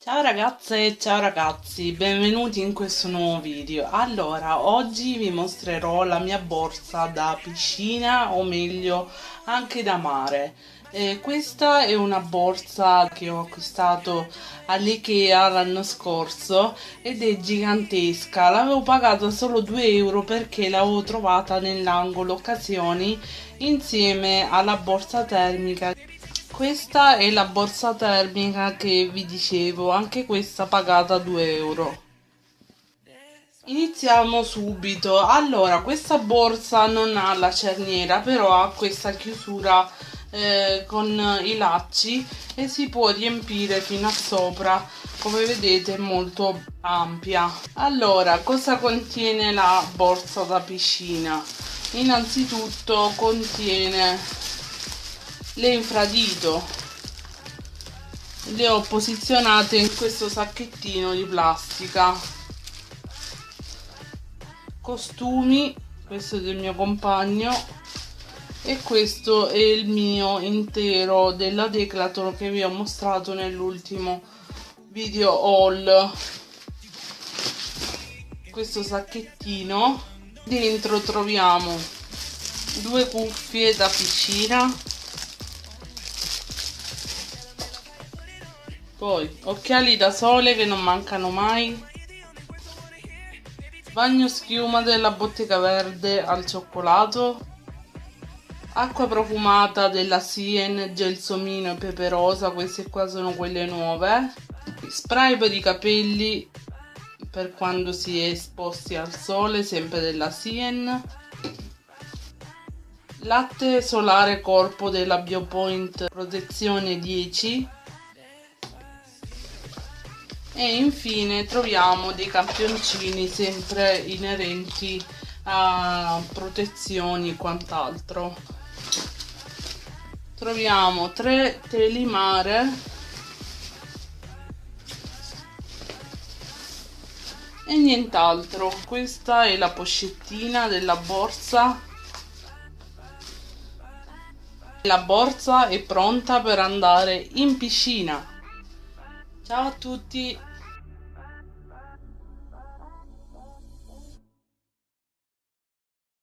Ciao ragazze e ciao ragazzi, benvenuti in questo nuovo video. Allora, oggi vi mostrerò la mia borsa da piscina o meglio anche da mare. Questa è una borsa che ho acquistato all'IKEA l'anno scorso ed è gigantesca. L'avevo pagata solo 2 euro perché l'avevo trovata nell'angolo occasioni insieme alla borsa termica. Questa è la borsa termica che vi dicevo, anche questa pagata 2 euro. Iniziamo subito. Allora, questa borsa non ha la cerniera, però ha questa chiusura con i lacci e si può riempire fino a sopra. Come vedete è molto ampia. Allora, cosa contiene la borsa da piscina? Innanzitutto contiene le infradito, le ho posizionate in questo sacchettino di plastica. Costumi, questo è del mio compagno e questo è il mio intero della Decathlon che vi ho mostrato nell'ultimo video haul. Questo sacchettino, dentro troviamo due cuffie da piscina, poi occhiali da sole che non mancano mai, bagno schiuma della Bottega Verde al cioccolato, acqua profumata della Sien Gelsomino e Peperosa, queste qua sono quelle nuove, spray per i capelli per quando si è esposti al sole, sempre della Sien, latte solare corpo della Biopoint protezione 10. E infine troviamo dei campioncini sempre inerenti a protezioni e quant'altro. Troviamo 3 teli mare e nient'altro. Questa è la pochettina della borsa. La borsa è pronta per andare in piscina. Ciao a tutti!